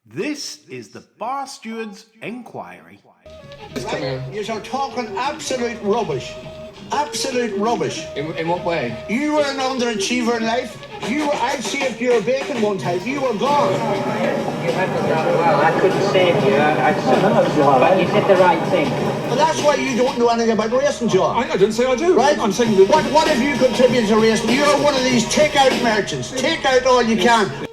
This is the Bar Stewards Enquiry. Right? You're talking absolute rubbish. Absolute rubbish. In what way? You were an underachiever in life. I saved your bacon one time. You were gone. You handled that well. I couldn't save you. But you did the right thing. But that's why you don't know anything about racing, John. I didn't say I do. Right? I'm saying that... What have you contributed to racing? You're one of these take-out merchants. Take out all you can.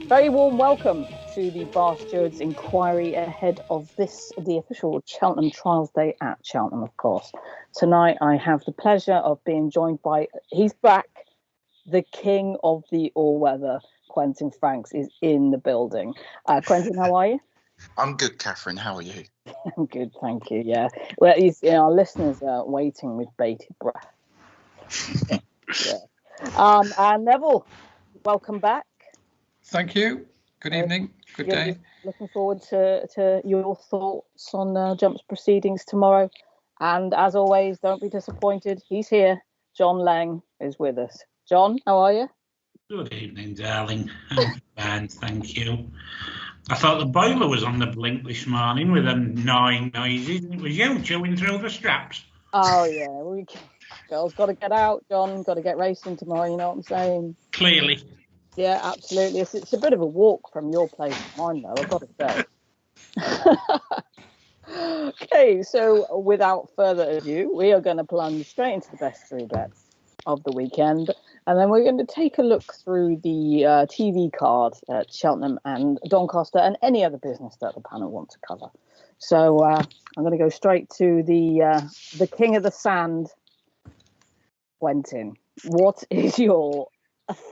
Very warm welcome to the Bar Stewards Inquiry ahead of the official Cheltenham Trials Day at Cheltenham, of course. Tonight I have the pleasure of being joined by, he's back, the king of the all-weather. Quentin Franks is in the building. Quentin, how are you? I'm good, Cathryn. How are you? I'm good, thank you, yeah. Well, our listeners are waiting with bated breath. Yeah. And Neville, welcome back. Thank you. Good evening. Good day. Looking forward to your thoughts on Jump's proceedings tomorrow. And as always, don't be disappointed. He's here. John Lang is with us. John, how are you? Good evening, darling. I'm fine, thank you. I thought the boiler was on the blink this morning with them gnawing noises. It was you chewing through the straps. Oh, yeah. Girls got to get out, John. Got to get racing tomorrow, you know what I'm saying? Clearly. Yeah, absolutely. It's a bit of a walk from your place to mine, though, I've got to say. Okay, so without further ado, we are going to plunge straight into the best three bets of the weekend. And then we're going to take a look through the TV card at Cheltenham and Doncaster and any other business that the panel want to cover. So I'm going to go straight to the king of the sand, Quentin. What is your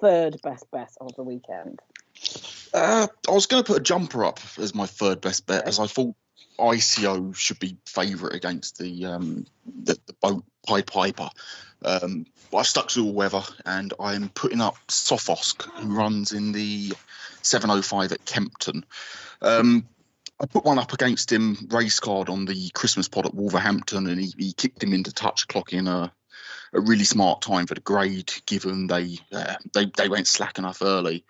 third best bet of the weekend? I was going to put a jumper up as my third best bet, as I thought ICO should be favourite against the boat Pied Piper. But I've stuck to all weather, and I'm putting up Sofosk, who runs in the 7:05 at Kempton. I put one up against him, race card, on the Christmas pod at Wolverhampton, and he kicked him into touch, clocking a really smart time for the grade, given they went slack enough early.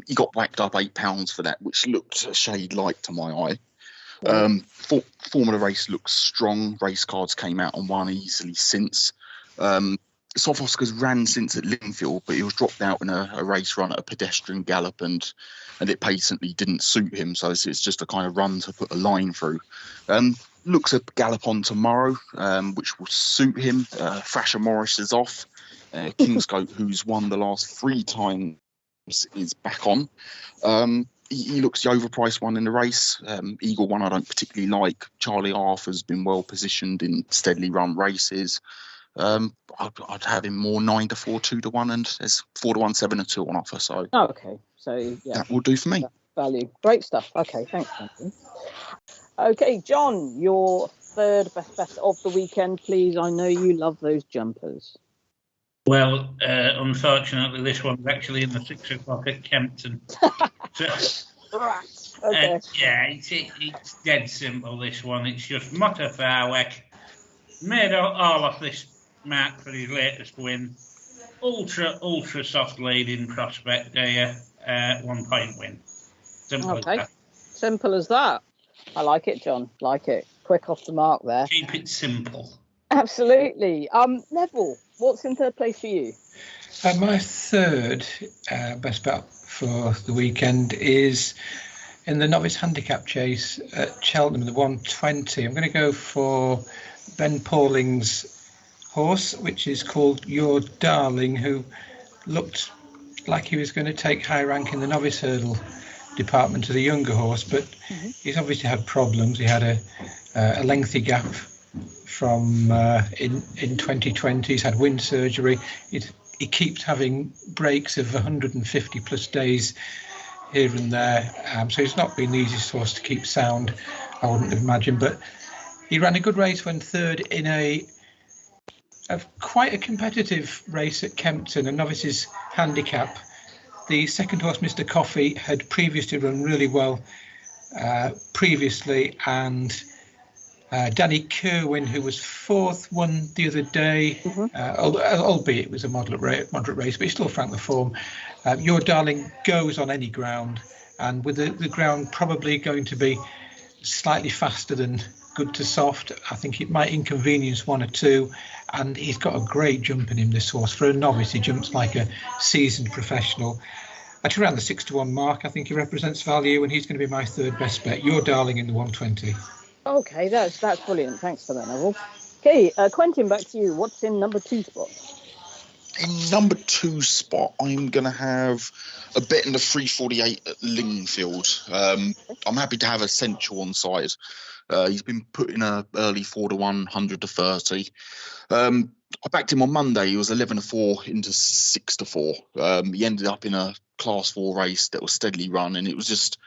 He got whacked up £8 for that, which looked a shade light to my eye. Form of the race looks strong. Race cards came out and won easily since. Sofosk has ran since at Linfield, but he was dropped out in a race run at a pedestrian gallop, and it patiently didn't suit him. So it's just a kind of run to put a line through. Looks at gallop on tomorrow, which will suit him. Thrasher Morris is off. Kingscote, who's won the last 3 times, is back on. He looks the overpriced one in the race. Eagle one I don't particularly like. Charlie Arthur's been well positioned in steadily run races. I'd have him more 9-4, 2-1, and there's 4-1, 7-2 on offer. So okay, so yeah, that will do for me. Value, great stuff. Okay, thanks, Quentin. Okay, John, your third best bet of the weekend, please. I know you love those jumpers. Well, unfortunately, this one's actually in the 6 o'clock at Kempton. Right. Okay. Yeah, it's dead simple, this one. It's just Motta Farwick. Made all off this mark for his latest win. Ultra soft leading prospect there. 1 point win. Simple as that. Simple as that. I like it, John. Like it. Quick off the mark there. Keep it simple. Absolutely. Neville, what's in third place for you? My third best bet for the weekend is in the novice handicap chase at Cheltenham, the 120. I'm going to go for Ben Pauling's horse, which is called Your Darling, who looked like he was going to take high rank in the novice hurdle department as a younger horse, but he's obviously had problems. He had a lengthy gap from in 2020. He's had wind surgery. He keeps having breaks of 150 plus days here and there, so he's not been the easiest horse to keep sound, I wouldn't have imagined, but he ran a good race when third in a quite a competitive race at Kempton, a novices handicap. The second horse, Mr. Coffee, had previously run really well previously, and Danny Kerwin, who was fourth, won the other day, albeit it was a moderate race, but he still franked the form. Your Darling goes on any ground, and with the ground probably going to be slightly faster than good to soft, I think it might inconvenience one or two. And he's got a great jump in him, this horse. For a novice, he jumps like a seasoned professional. At around the 6-1 mark, I think he represents value, and he's going to be my third best bet. Your darling in the 120. Okay, that's brilliant. Thanks for that, Neville. Okay, Quentin, back to you. What's in number 2 spot? In number 2 spot, I'm going to have a bet in the 348 at Lingfield. I'm happy to have Essential on side. He's been put in a early 4-1, 100 to 30. I backed him on Monday. He was 11 to 4 into 6 to 4. He ended up in a Class 4 race that was steadily run, and it was just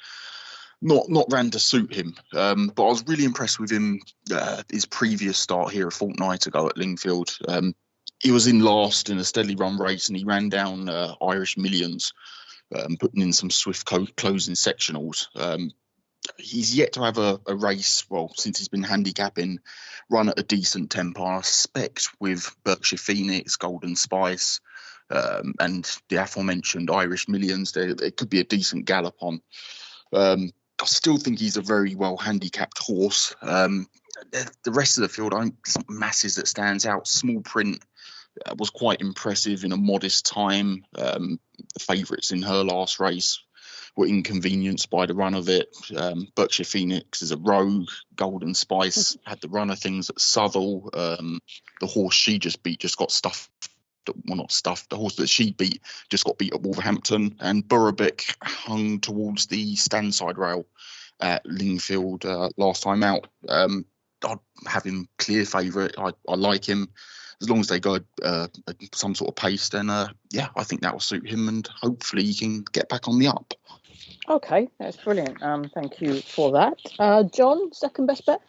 not ran to suit him. But I was really impressed with him. His previous start here a fortnight ago at Lingfield. He was in last in a steadily run race, and he ran down Irish Millions, putting in some swift closing sectionals. He's yet to have a race, well, since he's been handicapping, run at a decent tempo. I suspect with Berkshire Phoenix, Golden Spice, and the aforementioned Irish Millions, there could be a decent gallop on. I still think he's a very well handicapped horse. The rest of the field, it's not masses that stands out. Small Print was quite impressive in a modest time. The favourites in her last race were inconvenienced by the run of it. Berkshire Phoenix is a rogue. Golden Spice had the run of things at Southall. The horse she just beat just got stuffed. Well, not stuffed. The horse that she beat just got beat at Wolverhampton. And Burrabic hung towards the standside rail at Lingfield last time out. I'd have him clear favourite. I like him. As long as they go some sort of pace, then yeah, I think that will suit him, and hopefully he can get back on the up. Okay, that's brilliant. Thank you for that. John, second best bet?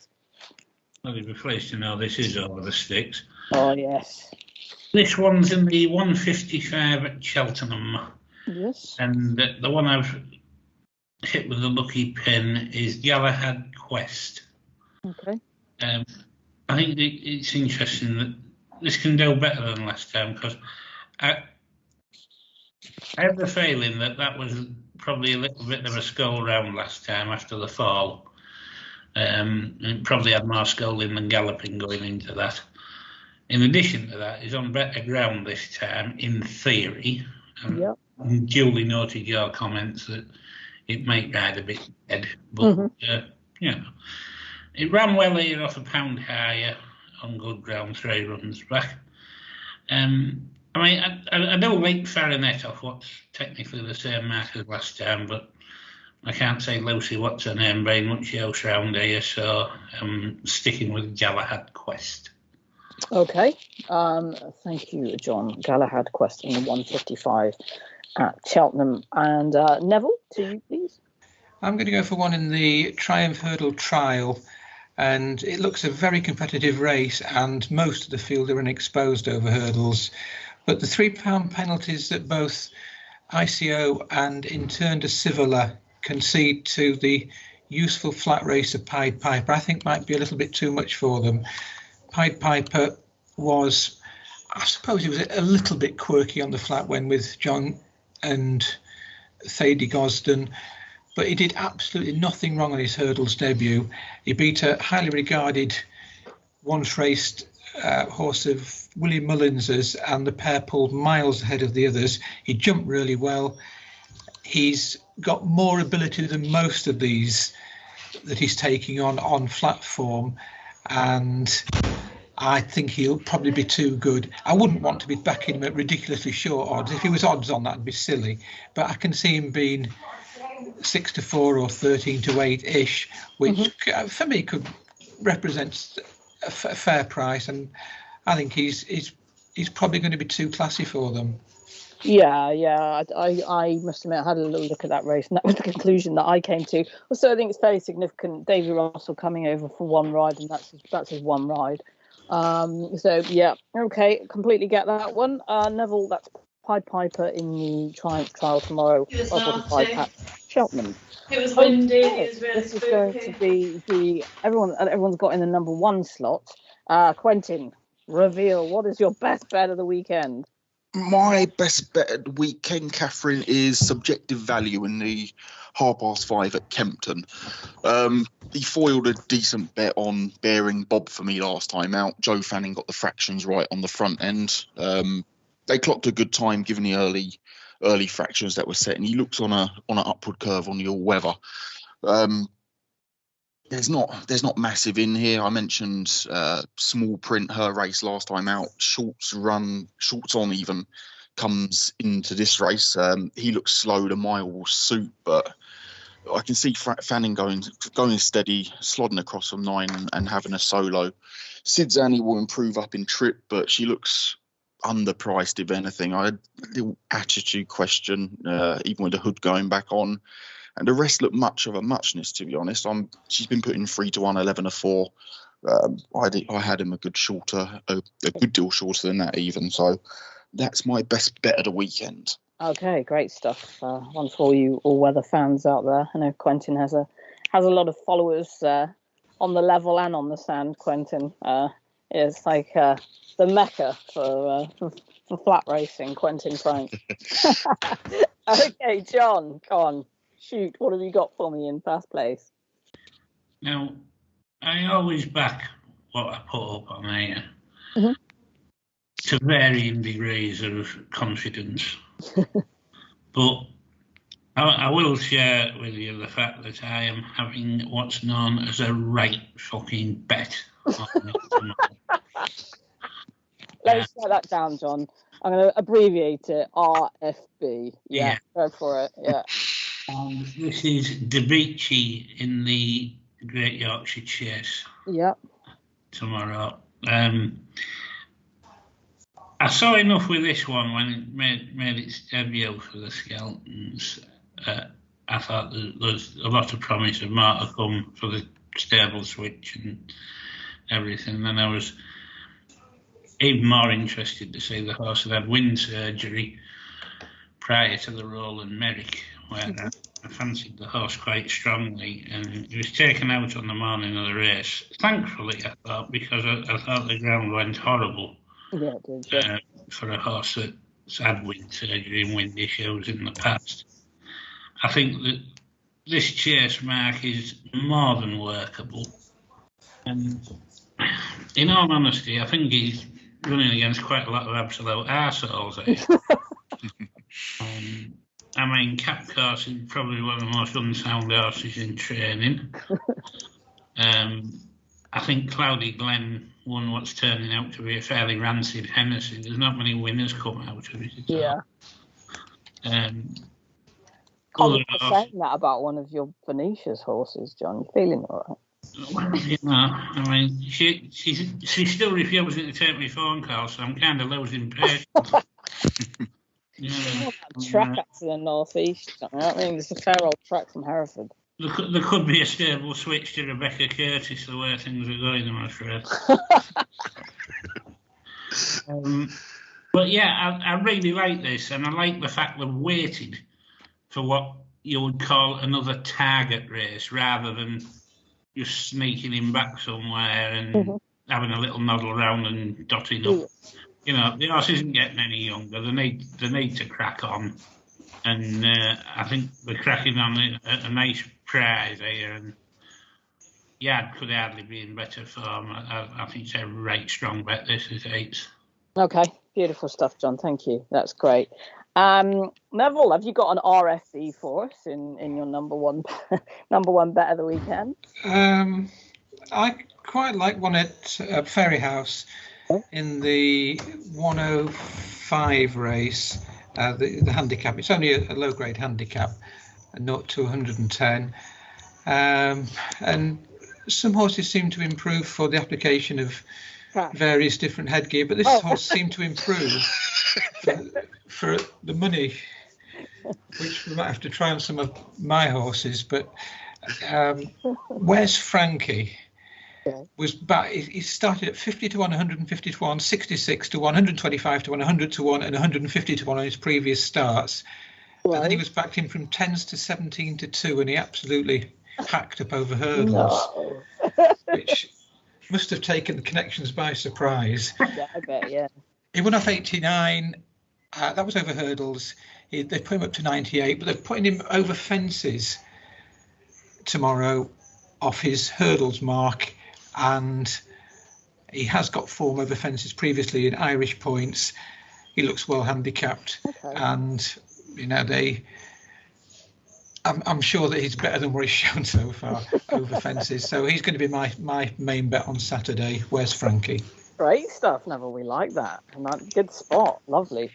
Well, you'd be pleased to know this is over the sticks. Oh, yes. This one's in the 155 at Cheltenham. Yes. And the one I've hit with the lucky pin is Galahad Quest. Okay. I think it's interesting that this can do better than last time, because I have the feeling that was probably a little bit of a skull round last time after the fall. It probably had more scolding than galloping going into that. In addition to that, he's on better ground this time, in theory. Yep. And duly noted your comments that it might ride a bit dead, but you know, it ran well here off a pound higher on good ground 3 runs back. I mean, I do like Faranet off what's technically the same mark as last time, but I can't say Lucy what's her name very much else round here, so I'm sticking with Galahad Quest. Okay. Thank you, John. Galahad Quest in the 155 at Cheltenham. And Neville, to you, please. I'm going to go for one in the Triumph Hurdle Trial. And it looks a very competitive race, and most of the field are unexposed over hurdles. But the £3 penalties that both ICO and in turn de Civilla concede to the useful flat racer Pied Piper, I think might be a little bit too much for them. Pied Piper was, I suppose he was a little bit quirky on the flat when with John and Thady Gosden, but he did absolutely nothing wrong on his hurdles debut. He beat a highly regarded, once raced horse of William Mullins's, and the pair pulled miles ahead of the others. He jumped really well. He's got more ability than most of these that he's taking on flat form, and I think he'll probably be too good. I wouldn't want to be backing him at ridiculously short odds. If he was odds on, that'd be silly, but I can see him being 6 to 4 or 13 to 8-ish, which for me could represent a fair price, and I think he's probably going to be too classy for them. Yeah. I must admit, I had a little look at that race, and that was the conclusion that I came to. Also, I think it's fairly significant. Davy Russell coming over for one ride, and that's his one ride. So yeah, okay, completely get that one. Neville, that's Pied Piper in the Triumph Trial tomorrow. It was nasty. At Cheltenham. It was windy. Okay, It was really this is spooky. going to be everyone's got in the number 1 slot. Quentin, reveal, what is your best bet of the weekend? My best bet at the weekend, Cathryn, is Subjective Value in the 5:30 at Kempton. He foiled a decent bet on Bearing Bob for me last time out. Joe Fanning got the fractions right on the front end. They clocked a good time given the early fractions that were set, and he looks on an upward curve on the all weather. There's not massive in here. I mentioned small print, her race last time out. Shorts on even comes into this race. He looks slow. The mile will suit, but I can see Fanning going steady, slodding across from 9 and having a solo. Sid's Annie will improve up in trip, but she looks underpriced if anything. I had a little attitude question, even with the hood going back on. And the rest look much of a muchness, to be honest. She's been putting 3-1, 11-4. I had him a good deal shorter than that even. So that's my best bet of the weekend. Okay, great stuff. One for all you all-weather fans out there. I know Quentin has a lot of followers on the level and on the sand. Quentin is like the mecca for flat racing. Quentin Frank. Okay, John, go on. Shoot, what have you got for me in fast place? Now, I always back what I put up on here to varying degrees of confidence. But I will share with you the fact that I am having what's known as a right fucking bet on it tomorrow. Let's write that down, John. I'm going to abbreviate it, RFB. Yeah, go for it, yeah. This is Debici in the Great Yorkshire Chase. Yep. Tomorrow. I saw enough with this one when it made its debut for the Skeltons. I thought there's a lot of promise of more to come for the stable switch and everything. And I was even more interested to see the horse that had wind surgery prior to the Roland Merrick, where I fancied the horse quite strongly, and he was taken out on the morning of the race. Thankfully, I thought, because I thought the ground went horrible. Yeah, it did. Yeah. For a horse that's had wind surgery and wind issues in the past. I think that this chase mark is more than workable. And in all honesty, I think he's running against quite a lot of absolute arseholes here. I mean, Cap Course is probably one of the most unsound horses in training. I think Cloudy Glen won what's turning out to be a fairly rancid Hennessy. There's not many winners come out of it at all. Colin was saying that about one of your Venetia's horses, John. You feeling all right? Well, you know, I mean, she's still refusing to take my phone call, so I'm kind of losing patience. Track up to the northeast. I mean, there's a fair old track from Hereford. There could be a stable switch to Rebecca Curtis the way things are going, I'm afraid. But yeah, I really like this, and I like the fact they've waited for what you would call another target race rather than just sneaking him back somewhere and having a little noddle around and dotting up. You know, the horse isn't getting any younger. They need to crack on, and I think they're cracking on a nice prize here. And Yard could hardly be in better form. I think it's a right strong bet. This is 8. Okay, beautiful stuff, John. Thank you. That's great. Neville, have you got an RSE for us in your number one bet of the weekend? I quite like one at Ferry House in the 105 race, the handicap. It's only a low grade handicap, 0 to 110, and some horses seem to improve for the application of various different headgear, but this horse seemed to improve for the money, which we might have to try on some of my horses. But where's Frankie? Was back. He started at 50 to 1, 150 to 1, 66 to 1, 125 to 1, 100 to 1, and 150 to 1 on his previous starts. Right. And then he was backed in from 10s to 17 to 2, and he absolutely packed up over hurdles, which must have taken the connections by surprise. Yeah, I bet, yeah. He won off 89, That was over hurdles. They put him up to 98, but they're putting him over fences tomorrow off his hurdles mark, and he has got form over fences previously in Irish points. He looks well handicapped, and I'm sure that he's better than what he's shown so far over fences. So he's going to be my main bet on Saturday. Where's Frankie? Great stuff, Neville. We like that. And good spot. Lovely.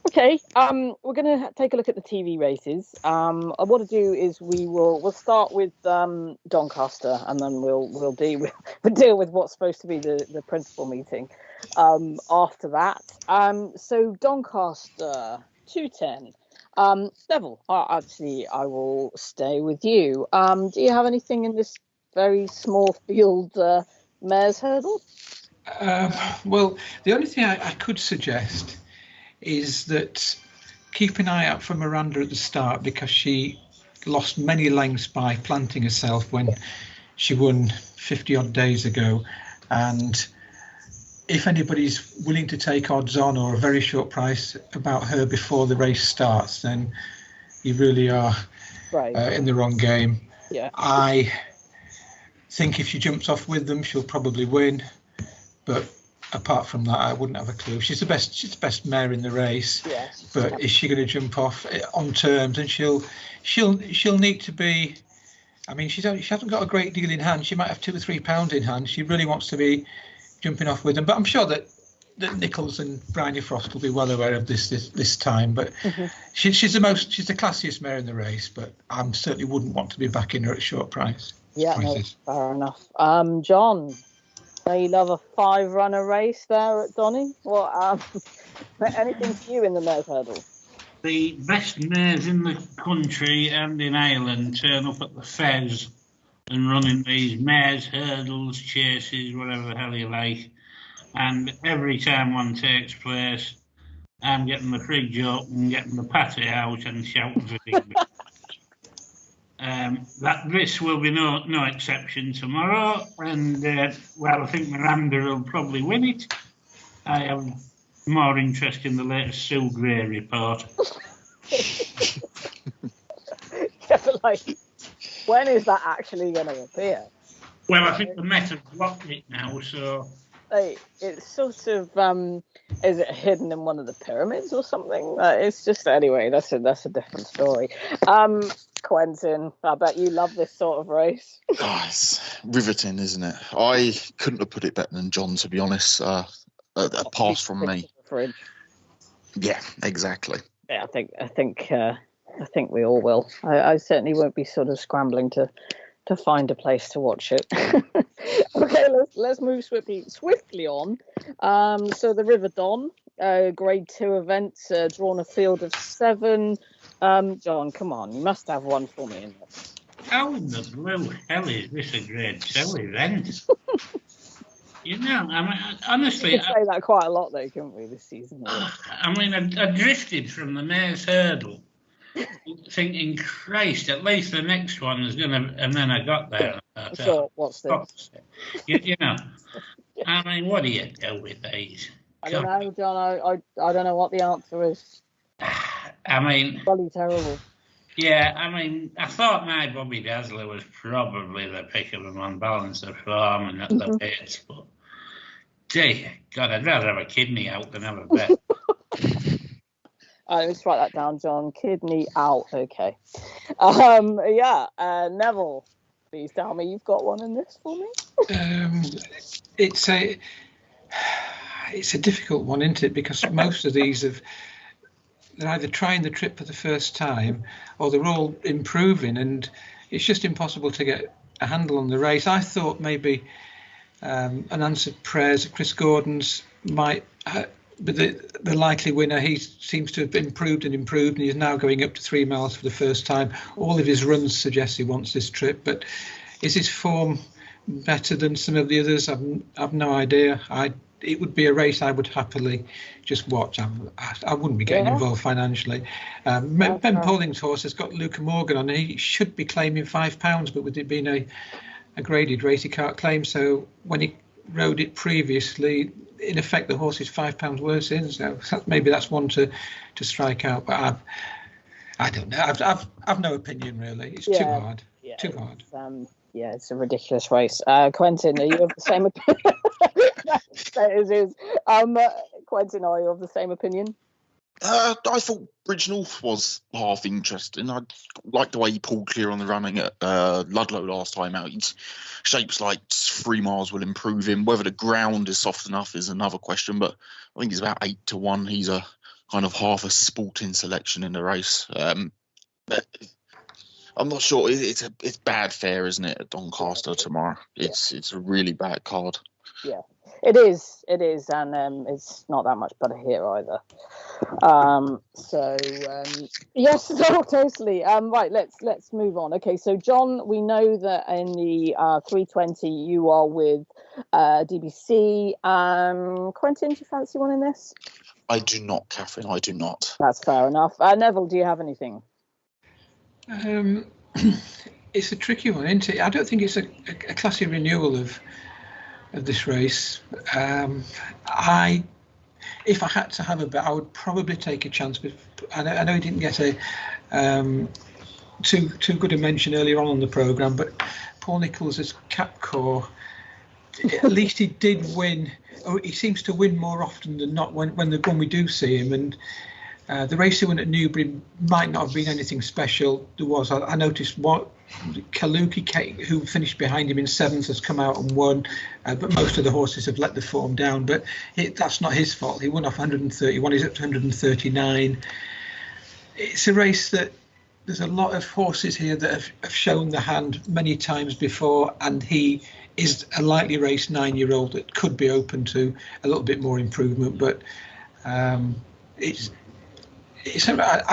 Okay, we're going to take a look at the TV races. What to do is we'll start with Doncaster, and then we'll deal with what's supposed to be the principal meeting after that. So Doncaster 210. Neville, I will stay with you. Do you have anything in this very small field mares hurdle? Well, the only thing I could suggest is that keep an eye out for Miranda at the start, because she lost many lengths by planting herself when she won 50 odd days ago. And if anybody's willing to take odds on or a very short price about her before the race starts, then you really are in the wrong game. Yeah. I think if she jumps off with them, she'll probably win. But apart from that, I wouldn't have a clue. She's the best mare in the race. Yes. But is she going to jump off on terms? And she'll need to be. I mean, she hasn't got a great deal in hand. She might have £2 or £3 in hand. She really wants to be jumping off with them. But I'm sure that Nichols and Bryony Frost will be well aware of this time. But she's the classiest mare in the race. But I certainly wouldn't want to be backing her at short price. Yeah, no, fair enough. John. You love a 5-runner race there at Donny. Well, anything for you in the mares hurdle? The best mares in the country and in Ireland turn up at the Fez and running these mares, hurdles, chases, whatever the hell you like. And every time one takes place, I'm getting the fridge up and getting the patty out and shouting for big bit. This will be no exception tomorrow, and I think Miranda will probably win it. I have more interest in the latest Sue Gray report. Yeah, but when is that actually going to appear? Well, I think the Met have blocked it now, so it's sort of is it hidden in one of the pyramids or something? It's just anyway. That's a different story. Quentin, I bet you love this sort of race. It's riveting, isn't it? I couldn't have put it better than John, to be honest. A pass from me. Yeah, exactly. Yeah, I think we all will. I certainly won't be sort of scrambling to find a place to watch it. Okay, let's move swiftly on. So the River Don, Grade 2 event, drawn a field of 7. John, come on, you must have one for me in this. How in the blue hell is this a Grade 2 event? I mean, honestly... We can say that quite a lot, though, can't we, this season? I mean, I drifted from the mare's hurdle, thinking, Christ, at least the next one is going to... And then I got there. So, what's this? I mean, what do you do with these? I don't know, John. I don't know what the answer is. I mean... Bloody terrible. Yeah, I mean, I thought my Bobby Dazzler was probably the pick of them on balance of form and at the weights, but gee, God, I'd rather have a kidney out than have a bet. Let's write that down, John. Kidney out. Okay. Neville, please tell me you've got one in this for me. It's a difficult one, isn't it? Because most of these they're either trying the trip for the first time or they're all improving, and it's just impossible to get a handle on the race. I thought maybe Unanswered Prayers, Chris Gordon's might be the likely winner. He seems to have improved, and he's now going up to 3 miles for the first time. All of his runs suggest he wants this trip, but is his form better than some of the others? I've no idea. It would be a race I would happily just watch. I wouldn't be getting involved financially. Ben Pauling's horse has got Luca Morgan on. He should be claiming £5, but with it being a graded race, he can't claim. So when he rode it previously, in effect the horse is £5 worse in. So maybe that's one to strike out. But I don't know. I've no opinion really. It's too hard. Yeah, too hard. It's a ridiculous race. Quentin, are you of the same opinion? Quentin, are you of the same opinion? I thought Bridge North was half interesting. I liked the way he pulled clear on the running at Ludlow last time out. He's shapes like 3 miles will improve him. Whether the ground is soft enough is another question, but I think he's about 8-1. He's a kind of half a sporting selection in the race. But I'm not sure. It's bad fare, isn't it, at Doncaster tomorrow? It's a really bad card. Yeah, it is, and it's not that much better here either. Yes, totally. Right, let's move on. Okay, so John, we know that in the 320 you are with DBC. Quentin, do you fancy one in this? I do not, Cathryn. I do not. That's fair enough. Neville, do you have anything? It's a tricky one, isn't it? I don't think it's a classy renewal of this race. If I had to have a bet, I would probably take a chance. But I know he didn't get a too good a mention earlier on the programme, but Paul Nicholls' Capcore, at least he did win. Or he seems to win more often than not when we do see him. And the race he won at Newbury might not have been anything special. There was, I noticed, what Kaluki, who finished behind him in 7th, has come out and won, but most of the horses have let the form down. But that's not his fault. He won off 131. He's up to 139. It's a race that there's a lot of horses here that have shown the hand many times before, and he is a lightly raced 9-year-old that could be open to a little bit more improvement. But I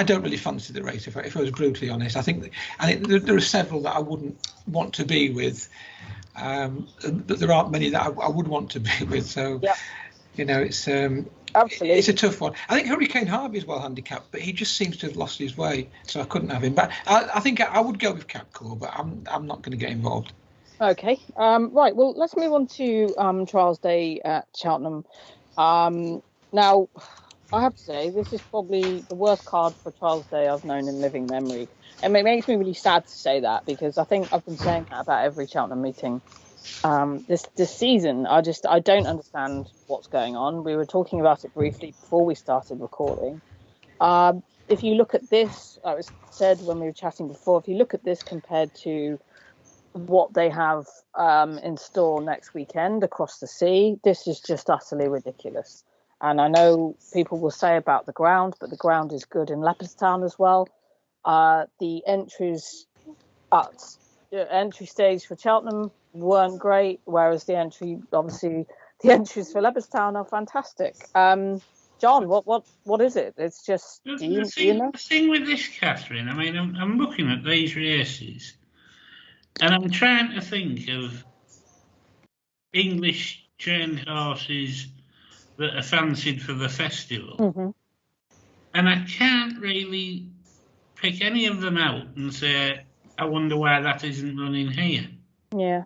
don't really fancy the race, if I was brutally honest. I think there are several that I wouldn't want to be with, but there aren't many that I would want to be with. So, it's absolutely, it's a tough one. I think Hurricane Harvey is well handicapped, but he just seems to have lost his way, so I couldn't have him. But I think I would go with Capcore, but I'm not going to get involved. Okay. Right. Well, let's move on to Trials Day at Cheltenham. Now, I have to say, this is probably the worst card for Trials Day I've known in living memory. And it makes me really sad to say that, because I think I've been saying that about every Cheltenham meeting this season. I don't understand what's going on. We were talking about it briefly before we started recording. If you look at this, I was said when we were chatting before, if you look at this compared to what they have in store next weekend across the sea, this is just utterly ridiculous. And I know people will say about the ground, but the ground is good in Leopardstown as well. The entries at entry stage for Cheltenham weren't great, whereas the entries for Leopardstown are fantastic. John, what is it? It's just do you know? The thing with this, Cathryn, I mean, I'm looking at these races, and I'm trying to think of English trained horses that are fancied for the festival. Mm-hmm. And I can't really pick any of them out and say, I wonder why that isn't running here. Yeah.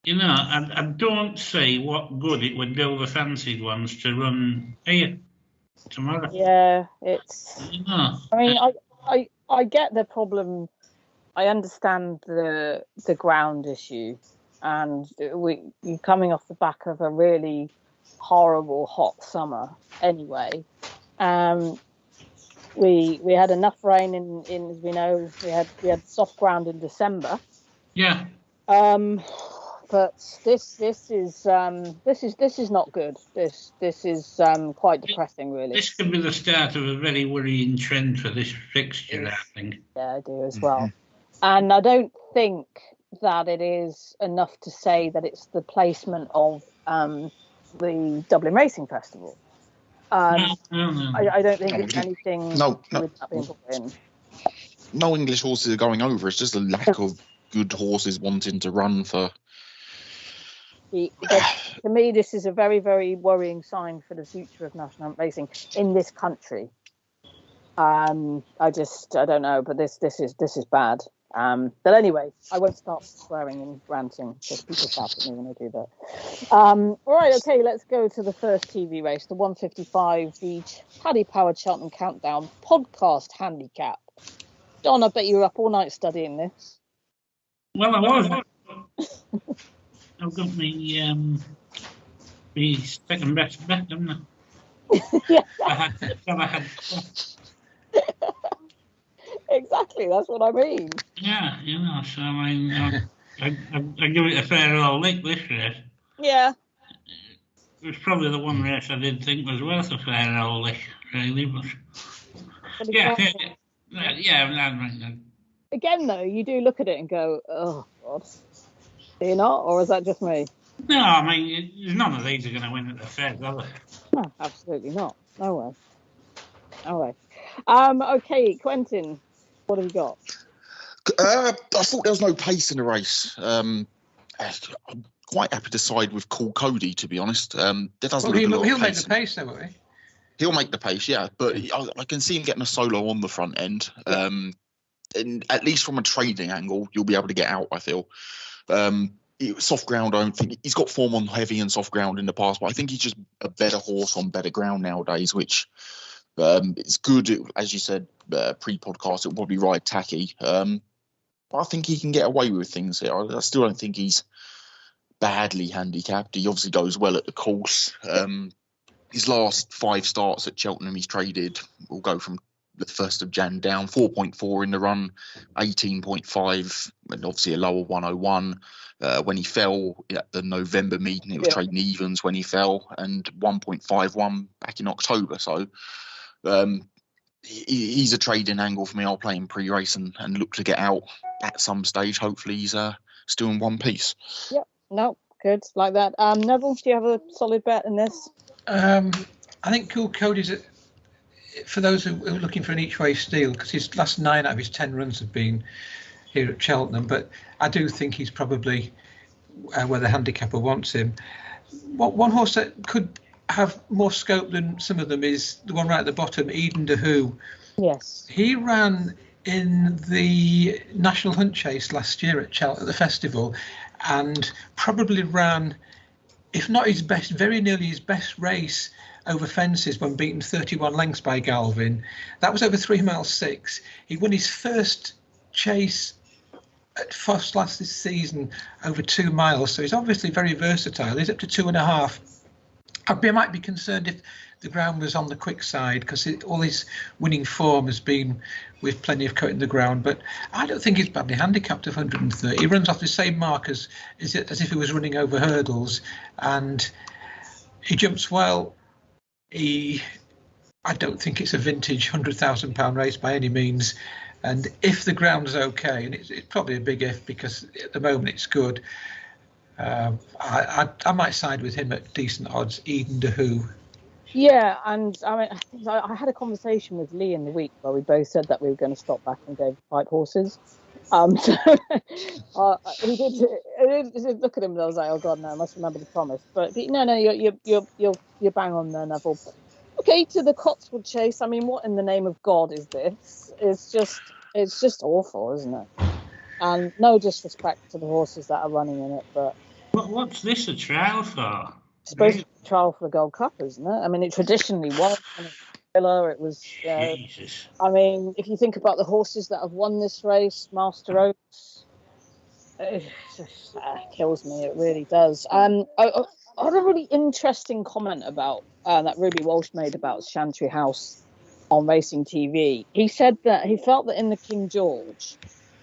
I don't see what good it would do the fancied ones to run here tomorrow. Yeah, it's... I mean, I get the problem. I understand the ground issue, and you're coming off the back of a really horrible hot summer anyway. We had enough rain in as we know, we had soft ground in December. Yeah. But this is not good. This is quite depressing, really. This could be the start of a very worrying trend for this fixture, I think. Yeah, I do as well. And I don't think that it is enough to say that it's the placement of the Dublin Racing Festival. No. I don't think it's anything with that being put in. No English horses are going over. It's just a lack of good horses wanting to run for. To me, this is a very, very worrying sign for the future of national racing in this country. I don't know, but this is bad. But anyway, I won't start swearing and ranting because people shout at me when I do that. All right, okay, let's go to the first TV race, the 155, the Paddy Powered Cheltenham Countdown podcast handicap. Don, I bet you were up all night studying this. Well, I was. I've got me second best bet, haven't I? Yeah. I had. Exactly, that's what I mean. Yeah, so I mean, I give it a fair old lick this race. Yeah. It was probably the one race I did think was worth a fair old lick, really, but yeah. Again, though, you do look at it and go, oh, God. Do you not? Or is that just me? No, I mean, none of these are going to win at the Fed, are they? No, absolutely not. No way. No way. Okay, Quentin, what have you got? I thought there was no pace in the race. I'm quite happy to side with Cool Cody, to be honest. There doesn't look a lot of he'll make pace the pace, though, won't he? He'll make the pace, yeah. But I can see him getting a solo on the front end. Yeah. And at least from a trading angle, you'll be able to get out, I feel. Soft ground, I don't think he's got form on heavy and soft ground in the past, but I think he's just a better horse on better ground nowadays, which it's good. As you said, pre-podcast, it'll probably ride tacky. But I think he can get away with things here. I still don't think he's badly handicapped. He obviously goes well at the course. His last 5 starts at Cheltenham, he's traded. Will go from the 1st of Jan down 4.4 in the run, 18.5, and obviously a lower 101. When he fell at the November meeting, it was trading evens when he fell, and 1.51 back in October. So he's a trading angle for me. I'll play him pre-race and look to get out at some stage. Hopefully he's still in one piece. Yep, no, good, like that. Neville, do you have a solid bet in this? I think Cool Cody's for those who are looking for an each-way steal, because his last 9 out of his 10 runs have been here at Cheltenham, but I do think he's probably where the handicapper wants him. One horse that could have more scope than some of them is the one right at the bottom, Eden De Who. Yes. He ran in the National Hunt Chase last year at Cheltenham at the festival, and probably ran, if not his best, very nearly his best race over fences when beaten 31 lengths by Galvin. That was over 3 miles 6. He won his first chase at first last this season over 2 miles, so he's obviously very versatile. He's up to 2.5. I might be concerned if the ground was on the quick side, because all his winning form has been with plenty of cut in the ground, but I don't think he's badly handicapped of 130. He runs off the same mark as if he was running over hurdles, and he jumps well. I don't think it's a vintage £100,000 race by any means, and if the ground is okay, and it's probably a big if because at the moment it's good, I might side with him at decent odds. Eden De Who. Yeah, and I mean, I had a conversation with Lee in the week where we both said that we were going to stop back and go pipe horses. So he did look at him and I was like, oh God, no, I must remember the promise. But no, you're bang on there, Neville. Okay, to the Cotswold Chase. I mean, what in the name of God is this? It's just awful, isn't it? And no disrespect to the horses that are running in it, but what's this a trial for? It's supposed to be a trial for the Gold Cup, isn't it? I mean, it traditionally was. It was. Jesus. I mean, if you think about the horses that have won this race, Master Oaks, it just kills me. It really does. I had a really interesting comment about that Ruby Walsh made about Chantry House on Racing TV. He said that he felt that in the King George,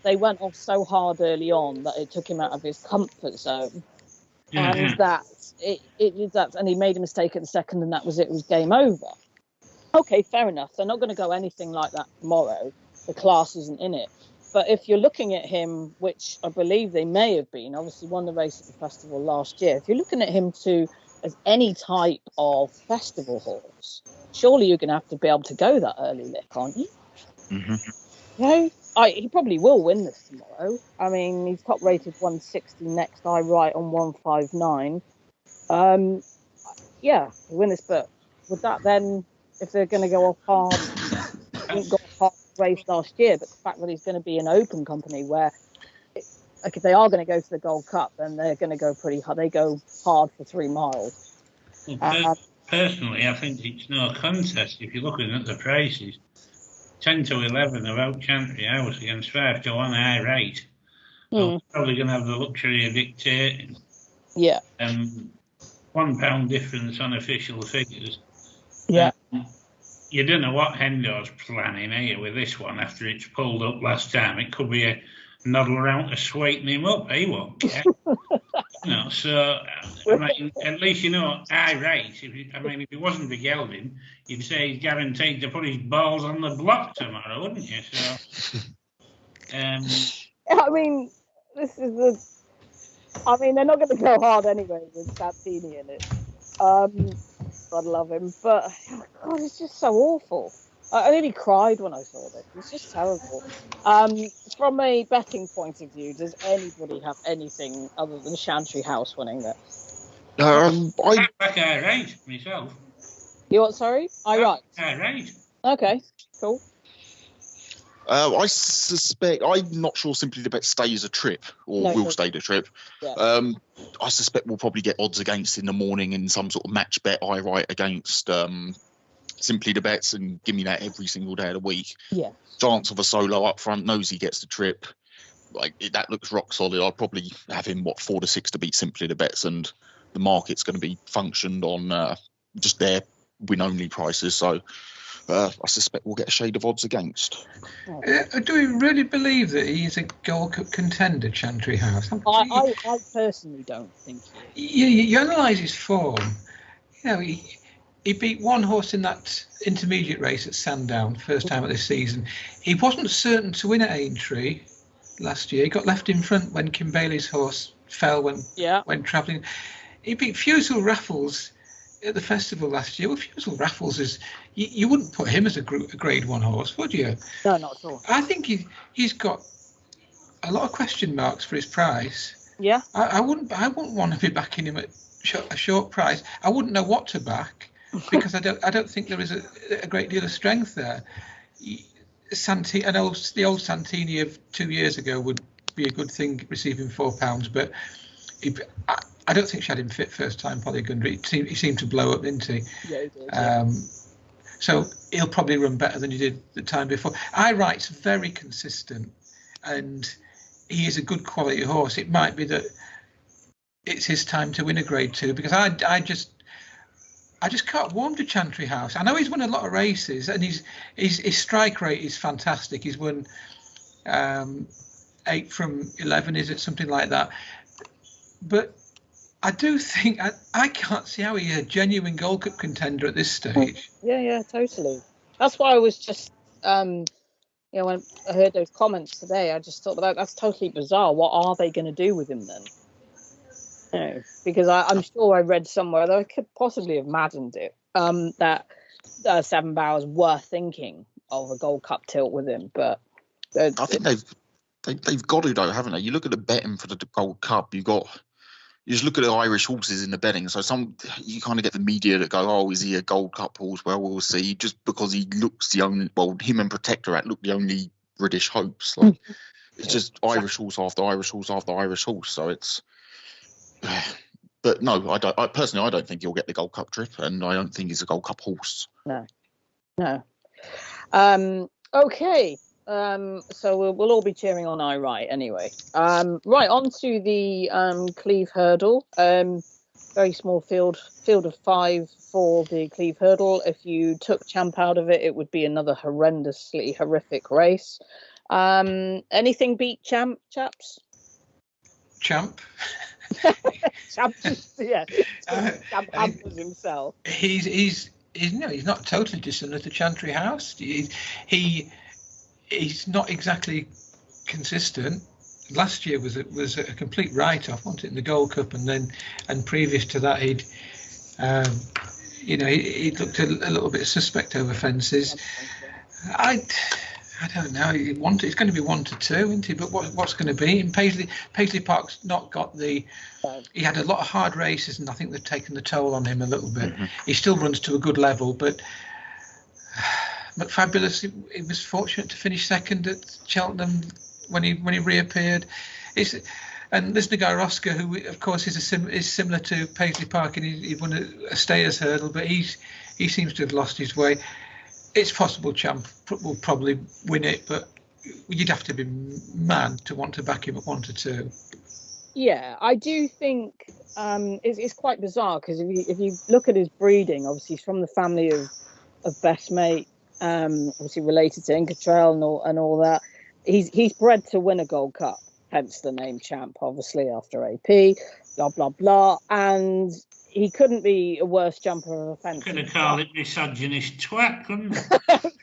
they went off so hard early on that it took him out of his comfort zone. And that and he made a mistake at the second, and that was it. It was game over. Okay, fair enough. They're not going to go anything like that tomorrow. The class isn't in it. But if you're looking at him, which I believe they may have been, obviously won the race at the festival last year. If you're looking at him as any type of festival horse, surely you're going to have to be able to go that early lick, aren't you? Mm-hmm. You know, he probably will win this tomorrow. I mean, he's top rated 160 next eye right on 159. Yeah, he'll win this, but would that then, if they're going to go off hard, go off hard race last year, but the fact that he's going to be an open company where, like, if they are going to go to the Gold Cup, then they're going to go pretty hard. They go hard for 3 miles. Well, personally, I think it's no contest. If you're looking at the prices, 10 to 11 about Chantry House against 5 to 1 high rate. So probably going to have the luxury of dictating. Yeah. £1 difference on official figures. Yeah. You don't know what Hendo's planning here with this one after it's pulled up last time. It could be a noddle around to sweeten him up. He won't care. So I mean, at least high rate. If he wasn't the gelding, you'd say he's guaranteed to put his balls on the block tomorrow, wouldn't you? So, I mean, they're not going to go hard anyway with Santini in it. God love him, but God, it's just so awful. I nearly cried when I saw this. It's just terrible. From a betting point of view, does anybody have anything other than Chantry House winning this? I back high rate myself. You what? Sorry, right. High rate. Okay, cool. I suspect, I'm not sure Simply the Bet stays a trip or will stay the trip. Yeah. I suspect we'll probably get odds against in the morning in some sort of match bet I write against Simply the Bets and give me that every single day of the week. Yeah. Chance of a solo up front, knows he gets the trip. That looks rock solid. I'll probably have him 4 to 6 to beat Simply the Bets, and the market's going to be functioned on just their win only prices. So I suspect we'll get a shade of odds against. Do we really believe that he's a Gold Cup contender, Chantry House? I personally don't think so. You analyse his form. He beat one horse in that intermediate race at Sandown, first time of this season. He wasn't certain to win at Aintree last year. He got left in front when Kim Bailey's horse fell when travelling. He beat Fusel Raffles at the festival last year. Well, Fusel Raffles is, you wouldn't put him as a Grade 1 horse, would you? No, not at all. I think he's got a lot of question marks for his price. Yeah. I wouldn't want to be backing him at a short price. I wouldn't know what to back because I don't think there is a great deal of strength there. I know the old Santini of 2 years ago would be a good thing, receiving £4, but I don't think she had him fit first time, Polly Gundry. He seemed to blow up, didn't he? Yeah, he did. So he'll probably run better than he did the time before. Wright's very consistent, and he is a good quality horse. It might be that it's his time to win a Grade 2, because I just can't warm to Chantry House. I know he's won a lot of races, and his strike rate is fantastic. He's won 8 from 11, is it something like that? But I do think I can't see how he's a genuine Gold Cup contender at this stage. Yeah, totally. That's why I was just, when I heard those comments today, I just thought that's totally bizarre. What are they going to do with him then? Because I'm sure I read somewhere, though I could possibly have imagined it, that 7 Bowers were thinking of a Gold Cup tilt with him, but I think they've got to, though, haven't they? You look at the betting for the Gold Cup, you just look at the Irish horses in the betting. So you kind of get the media that go, "Oh, is he a Gold Cup horse?" Well, we'll see. Just because he looks him and Protectorat look the only British hopes. It's just Irish horse after Irish horse after Irish horse. So it's. But no, I don't. I don't think he'll get the Gold Cup trip, and I don't think he's a Gold Cup horse. No. Okay. So we'll all be cheering on Wright anyway. Right, on to the Cleeve hurdle. Very small field of 5 for the Cleeve hurdle. If you took Champ out of it, it would be another horrendously horrific race. Anything beat Champ, chaps? Champ? Champ, yeah. Champ hampers himself. He's not totally dissimilar to Chantry House. He's not exactly consistent. Last year was a complete write-off, wasn't it, in the Gold Cup, and previous to that he looked a little bit suspect over fences. I don't know. It's going to be 1 to 2, isn't he? But what's going to be? And Paisley Park's not got the. He had a lot of hard races, and I think they've taken the toll on him a little bit. Mm-hmm. He still runs to a good level, but Fabulous. He was fortunate to finish second at Cheltenham when he reappeared. And listening to Oscar, who of course is similar to Paisley Park, and he won a stayers hurdle, but he seems to have lost his way. It's possible Champ will probably win it, but you'd have to be mad to want to back him at 1 to 2. Yeah, I do think it's quite bizarre because if you look at his breeding, obviously he's from the family of Best Mate, obviously related to Inca Trail and all that. He's bred to win a Gold Cup, hence the name Champ, obviously after AP, blah blah blah, and he couldn't be a worse jumper of a fence. Could have called it misogynist twat, couldn't it?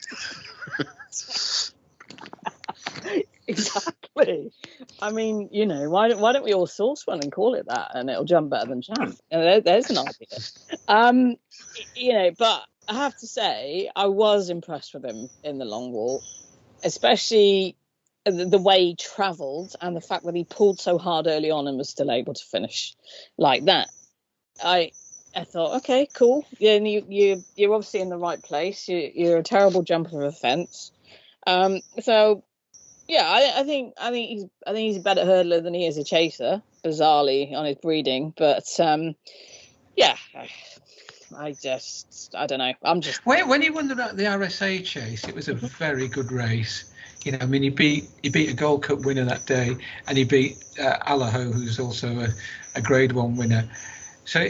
Exactly. I mean, why don't we all source one and call it that, and it'll jump better than Champ? There's an idea. But I have to say, I was impressed with him in the long walk, especially the way he travelled and the fact that he pulled so hard early on and was still able to finish like that. I thought, okay, cool. Yeah, and you're obviously in the right place. You're a terrible jumper of a fence. So yeah, I think he's a better hurdler than he is a chaser, bizarrely on his breeding. But yeah, I don't know. I'm just when he won the RSA chase, it was a very good race. I mean, he beat a Gold Cup winner that day, and he beat Allaho, who's also a Grade 1 winner. So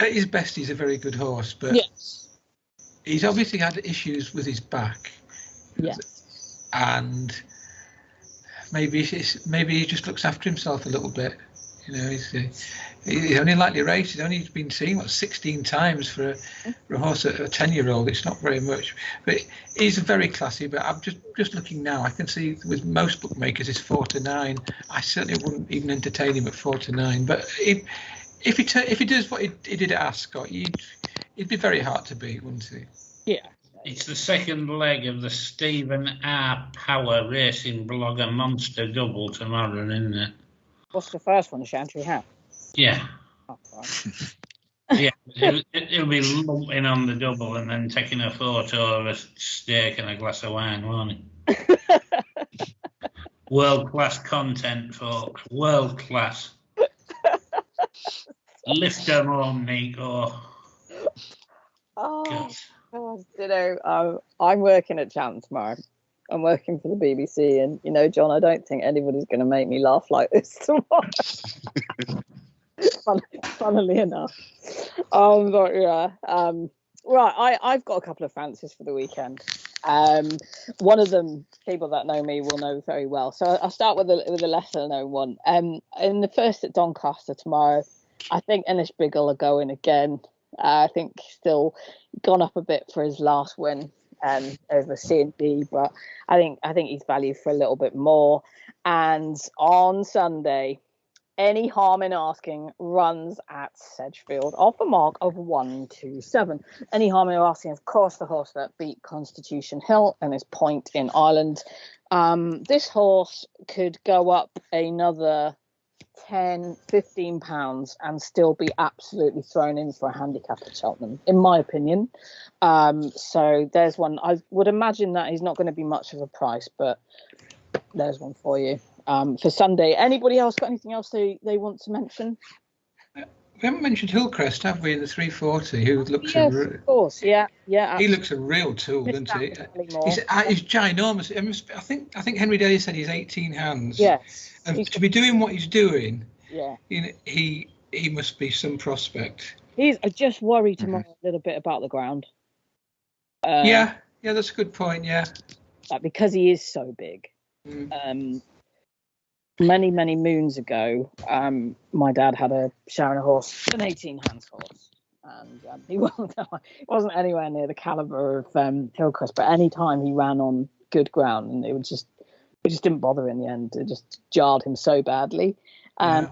at his best, he's a very good horse, but yes, he's obviously had issues with his back. Yes, and maybe he just looks after himself a little bit. He's only lightly raced. He's only been seen 16 times for a horse at a 10-year-old. It's not very much, but he's very classy. But I'm just looking now. I can see with most bookmakers it's 4 to 9. I certainly wouldn't even entertain him at 4 to 9. But if he does what he did at Ascot, he'd be very hard to beat, wouldn't he? Yeah. It's the second leg of the Stephen R. Power Racing Blogger Monster Double tomorrow, isn't it? What's the first one, Chantry Hat? Yeah. Oh, right. Yeah, he'll be lumping on the double and then taking a photo of a steak and a glass of wine, won't he? World-class content, folks. World-class. Lift them home, Nico. Oh, God. I'm working at Cheltenham tomorrow. I'm working for the BBC, and John, I don't think anybody's going to make me laugh like this tomorrow. Funnily enough. But yeah. Right, I've got a couple of fancies for the weekend. One of them, people that know me will know very well. So I'll start with a lesser known one. In the first at Doncaster tomorrow, I think Ennis Biggle are going again. I think still gone up a bit for his last win over C&D, but I think he's valued for a little bit more. And on Sunday, Any Harm in Asking runs at Sedgefield off a mark of 127. Any Harm in Asking, of course, the horse that beat Constitution Hill and his point in Ireland. This horse could go up another 10, 15 pounds and still be absolutely thrown in for a handicap at Cheltenham, in my opinion. So there's one. I would imagine that he's not going to be much of a price, but there's one for you. For Sunday, anybody else got anything else they want to mention? We haven't mentioned Hillcrest, have we, in the 340? Who looks of course, yeah. He looks a real tool, doesn't he? He's ginormous. I think Henry Daly said he's 18 hands. Yes. And to be doing what he's doing, yeah, he must be some prospect. I just worry tomorrow a little bit about the ground. Yeah, that's a good point. Yeah, because he is so big. Many moons ago, my dad had a showing a horse, an 18 hands horse, and he wasn't anywhere near the caliber of Hillcrest. But any time he ran on good ground, and it just didn't bother in the end. It just jarred him so badly. I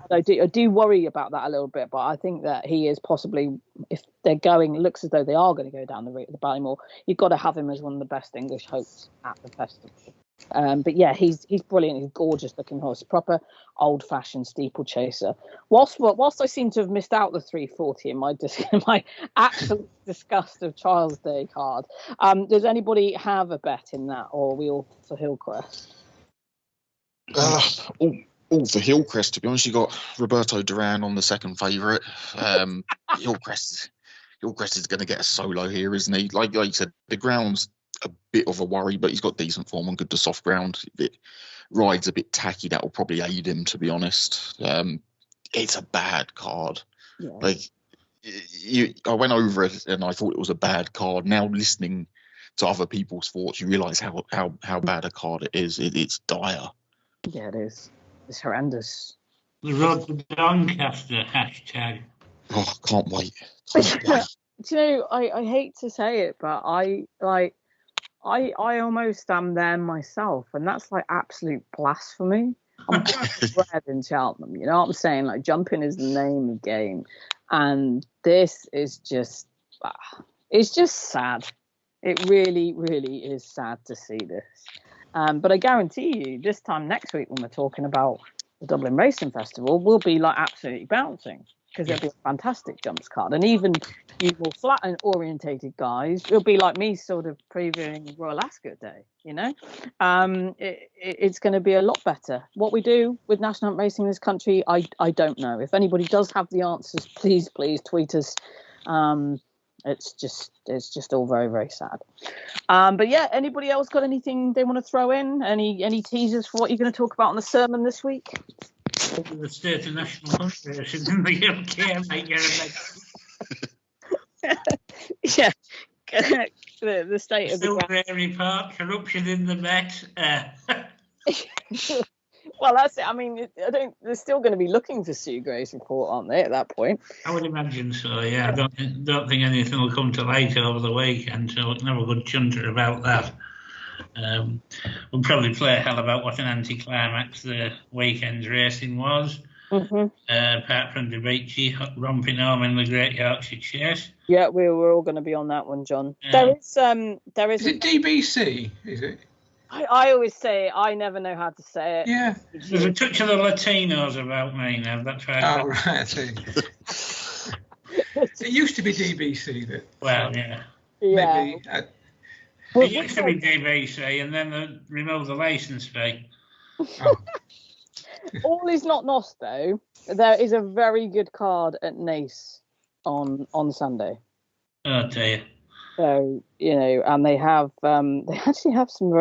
do worry about that a little bit, but I think that he is possibly, if they're going, it looks as though they are going to go down the route of the Ballymore, you've got to have him as one of the best English hopes at the festival. But yeah, he's brilliant. He's a gorgeous looking horse, proper old fashioned steeplechaser. Whilst I seem to have missed out the 340 in my my absolute disgust of Trials Day card, does anybody have a bet in that, or are we all for Hillcrest? All for Hillcrest, to be honest. You got Roberto Duran on the second favourite. Hillcrest is going to get a solo here, isn't he? Like you said, the ground's a bit of a worry, but he's got decent form on good to soft ground. It rides a bit tacky. That will probably aid him, to be honest. It's a bad card. Yeah. Like I went over it and I thought it was a bad card. Now listening to other people's thoughts, you realise how bad a card it is. It's dire. Yeah, it is. It's horrendous. The road to Doncaster hashtag. Oh, can't wait. Do you know, I hate to say it, but I almost am there myself, and that's like absolute blasphemy. I'm bred in Cheltenham, you know what I'm saying? Like, jumping is the name of the game, and this is just, it's just sad. It really, really is sad to see this. But I guarantee you, this time next week when we're talking about the Dublin Racing Festival, we'll be like absolutely bouncing, because it'll be a fantastic jumps card. And even you more flat and orientated guys, it'll be like me sort of previewing Royal Ascot Day, you know? It's going to be a lot better. What we do with National Hunt Racing in this country, I don't know. If anybody does have the answers, please tweet us. It's just all very, very sad. But yeah, anybody else got anything they want to throw in? Any teasers for what you're going to talk about in the sermon this week? The state of national hunt racing in the UK, mate, yeah, the state of still the Dairy Park, corruption in the Met. Well, that's it. I mean, they're still going to be looking for Sue Gray's report, aren't they? At that point, I would imagine so. Yeah, I don't think anything will come to light over the weekend, so we can have a good chunter about that. We'll probably play hell about what an anticlimax the weekend's racing was. Apart from Debeachy romping home in the Great Yorkshire Chase. Yeah, we're all going to be on that one, John. There is. Is it DBC? Is it? I always say I never know how to say it. Yeah. There's a touch of the Latinos about me now. That's right. Oh, right. I see. It used to be DBC. That. Well, yeah. Maybe. It used to be DBC, and then they removed the licence fee. Oh. All is not lost, though. There is a very good card at Naas on Sunday. Oh dear. So, you know, and they actually have some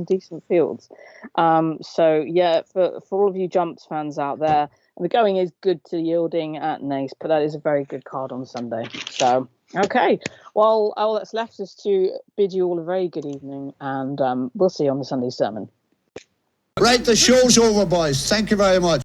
decent fields. So yeah, for all of you jumps fans out there, and the going is good to yielding at Naas, but that is a very good card on Sunday. So okay, well, all that's left is to bid you all a very good evening, and we'll see you on the Sunday sermon. Right, the show's over, boys. Thank you very much.